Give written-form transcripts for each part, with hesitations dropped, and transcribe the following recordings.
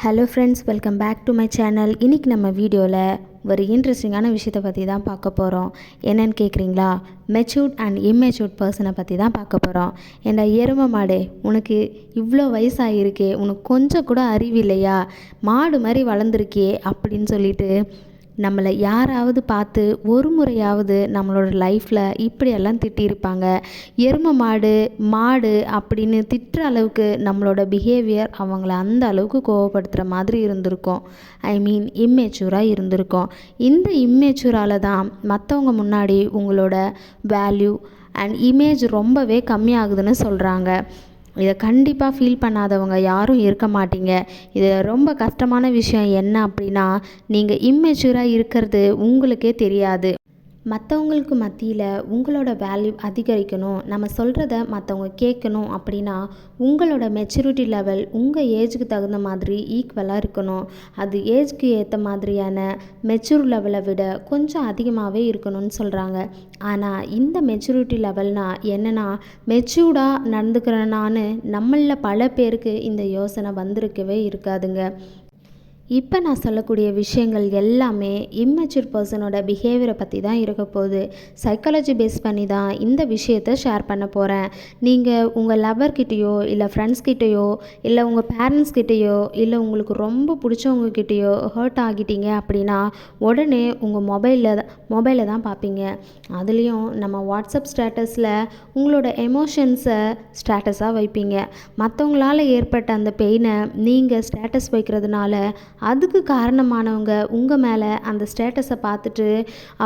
Hello friends, welcome back to my channel. இன்றைக்கி நம்ம வீடியோவில் ஒரு இன்ட்ரெஸ்டிங்கான விஷயத்தை பற்றி தான் பார்க்க போகிறோம். என்னென்னு கேட்குறீங்களா? மெச்சூர்ட் அண்ட் இம்மெச்சூர்ட் பர்சனை பற்றி தான் பார்க்க போகிறோம். ஏண்டா எருமை மாடு, உனக்கு இவ்வளோ வயசாகிருக்கே, உனக்கு கொஞ்சம் கூட அறிவு இல்லையா? மாடு மாதிரி வளர்ந்துருக்கே அப்படின்னு சொல்லிட்டு நம்மளை யாராவது பார்த்து ஒரு முறையாவது நம்மளோட லைஃப்பில் இப்படியெல்லாம் திட்டியிருப்பாங்க. எருமை மாடு மாடு அப்படின்னு திட்டுற அளவுக்கு நம்மளோட பிஹேவியர் அவங்கள அந்த அளவுக்கு கோவப்படுத்துகிற மாதிரி இருந்திருக்கும். இம்மெச்சூராக இருந்திருக்கும். இந்த இம்மெச்சூரால் தான் மற்றவங்க முன்னாடி உங்களோட வேல்யூ அண்ட் இமேஜ் ரொம்பவே கம்மியாகுதுன்னு சொல்கிறாங்க. இதை கண்டிப்பாக ஃபீல் பண்ணாதவங்க யாரும் இருக்க மாட்டீங்க. இது ரொம்ப கஷ்டமான விஷயம் என்ன அப்படின்னா, நீங்கள் இம்மெச்சூராக இருக்கிறது உங்களுக்கே தெரியாது. மற்றவங்களுக்கு மத்தியில் உங்களோட வேல்யூ அதிகரிக்கணும், நம்ம சொல்கிறத மற்றவங்க கேட்கணும் அப்படின்னா உங்களோட மெச்சூரிட்டி லெவல் உங்கள் ஏஜுக்கு தகுந்த மாதிரி ஈக்குவலாக இருக்கணும். அது ஏஜ்க்கு ஏற்ற மாதிரியான மெச்சூர் லெவலை விட கொஞ்சம் அதிகமாகவே இருக்கணும்னு சொல்கிறாங்க. ஆனால் இந்த மெச்சூரிட்டி லெவல்னால் என்னென்னா, மெச்சூர்டாக நடந்துக்கிறனான்னு நம்மளில் பல பேருக்கு இந்த யோசனை வந்திருக்கவே இருக்காதுங்க. இப்போ நான் சொல்லக்கூடிய விஷயங்கள் எல்லாமே இம்மெச்சூர் பர்சனோட பிஹேவியரை பற்றி தான் இருக்க போகுது. சைக்காலஜி பேஸ் பண்ணி தான் இந்த விஷயத்தை ஷேர் பண்ண போகிறேன். நீங்கள் உங்கள் லவர்கிட்டேயோ இல்லை ஃப்ரெண்ட்ஸ்கிட்டேயோ இல்லை உங்கள் பேரண்ட்ஸ்கிட்டேயோ இல்லை உங்களுக்கு ரொம்ப பிடிச்சவங்கக்கிட்டேயோ ஹர்ட் ஆகிட்டீங்க அப்படின்னா உடனே உங்கள் மொபைலில் தான் பார்ப்பீங்க. அதுலேயும் நம்ம வாட்ஸ்அப் ஸ்டேட்டஸில் உங்களோட எமோஷன்ஸை ஸ்டேட்டஸாக வைப்பீங்க. மற்றவங்களால் ஏற்பட்ட அந்த பெயினை நீங்கள் ஸ்டேட்டஸ் வைக்கிறதுனால அதுக்கு காரணமானவங்க உங்கள் மேலே அந்த ஸ்டேட்டஸை பார்த்துட்டு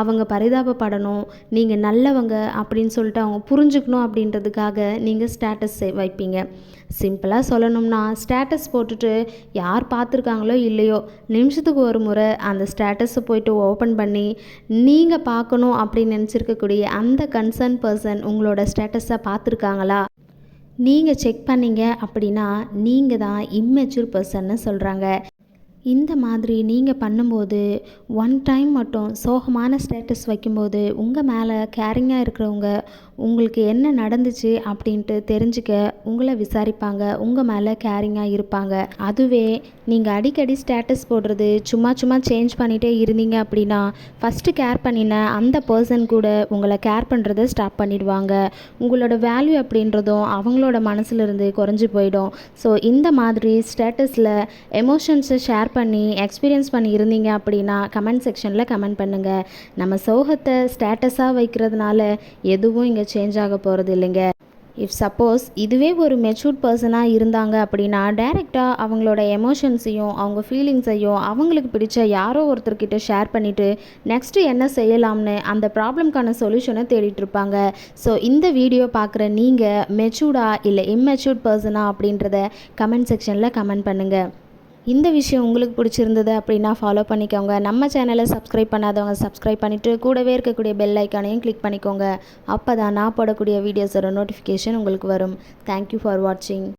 அவங்க பரிதாபப்படணும், நீங்கள் நல்லவங்க அப்படின்னு சொல்லிட்டு அவங்க புரிஞ்சுக்கணும் அப்படின்றதுக்காக நீங்கள் ஸ்டேட்டஸ் வைப்பீங்க. சிம்பிளாக சொல்லணும்னா, ஸ்டேட்டஸ் போட்டுட்டு யார் பார்த்துருக்காங்களோ இல்லையோ நிமிஷத்துக்கு ஒரு முறை அந்த ஸ்டேட்டஸை போய்ட்டு ஓப்பன் பண்ணி நீங்கள் பார்க்கணும் அப்படின்னு நினச்சிருக்கக்கூடிய அந்த கன்சர்ன் பர்சன் உங்களோட ஸ்டேட்டஸை பார்த்துருக்காங்களா நீங்கள் செக் பண்ணீங்க அப்படின்னா நீங்கள் தான் இம்மெச்சூர் பர்சன்னு சொல்கிறாங்க. இந்த மாதிரி நீங்கள் பண்ணும்போது ஒன் டைம் மட்டும் சோகமான ஸ்டேட்டஸ் வைக்கும்போது உங்கள் மேலே கேரிங்காக இருக்கிறவங்க உங்களுக்கு என்ன நடந்துச்சு அப்படின்ட்டு தெரிஞ்சுக்க உங்களை விசாரிப்பாங்க, உங்கள் மேலே கேரிங்காக இருப்பாங்க. அதுவே நீங்கள் அடிக்கடி ஸ்டேட்டஸ் போடுறது சும்மா சேஞ்ச் பண்ணிகிட்டே இருந்தீங்க அப்படின்னா ஃபஸ்ட்டு கேர் பண்ணின அந்த பர்சன் கூட உங்களை கேர் பண்ணுறதை ஸ்டாப் பண்ணிடுவாங்க. உங்களோட வேல்யூ அப்படின்றதும் அவங்களோட மனசுலேருந்து குறைஞ்சி போயிடும். ஸோ இந்த மாதிரி ஸ்டேட்டஸில் எமோஷன்ஸை ஷேர் பண்ணி எக்ஸ்பீரியன்ஸ் பண்ணி இருந்தீங்க அப்படின்னா கமெண்ட் செக்ஷனில் கமெண்ட் பண்ணுங்கள். நம்ம சோகத்தை ஸ்டேட்டஸாக வைக்கிறதுனால எதுவும் இங்கே சேஞ்ச் ஆக போகிறது இல்லைங்க. இஃப் சப்போஸ் இதுவே ஒரு மெச்சூர்ட் பர்சனாக இருந்தாங்க அப்படின்னா டைரெக்டாக அவங்களோட எமோஷன்ஸையும் அவங்க ஃபீலிங்ஸையும் அவங்களுக்கு பிடிச்ச யாரோ ஒருத்தர்கிட்ட ஷேர் பண்ணிவிட்டு நெக்ஸ்ட்டு என்ன செய்யலாம்னு அந்த ப்ராப்ளம்க்கான சொல்யூஷனை தேடிட்டு இருப்பாங்க. ஸோ இந்த வீடியோ பார்க்குற நீங்கள் மெச்சூர்டாக இல்லை இம்மெச்சூர்ட் பர்சனா அப்படின்றத கமெண்ட் செக்ஷனில் கமெண்ட் பண்ணுங்கள். இந்த விஷயம் உங்களுக்கு பிடிச்சிருந்தது அப்படின்னா ஃபாலோ பண்ணிக்கோங்க. நம்ம சேனலை சப்ஸ்கிரைப் பண்ணாதவங்க சப்ஸ்கிரைப் பண்ணிவிட்டு கூடவே இருக்கக்கூடிய பெல் ஐக்கானையும் கிளிக் பண்ணிக்கோங்க. அப்போ தான் நான் போடக்கூடிய வீடியோஸோட நோட்டிஃபிகேஷன் உங்களுக்கு வரும். தேங்க்யூ ஃபார் வாட்சிங்.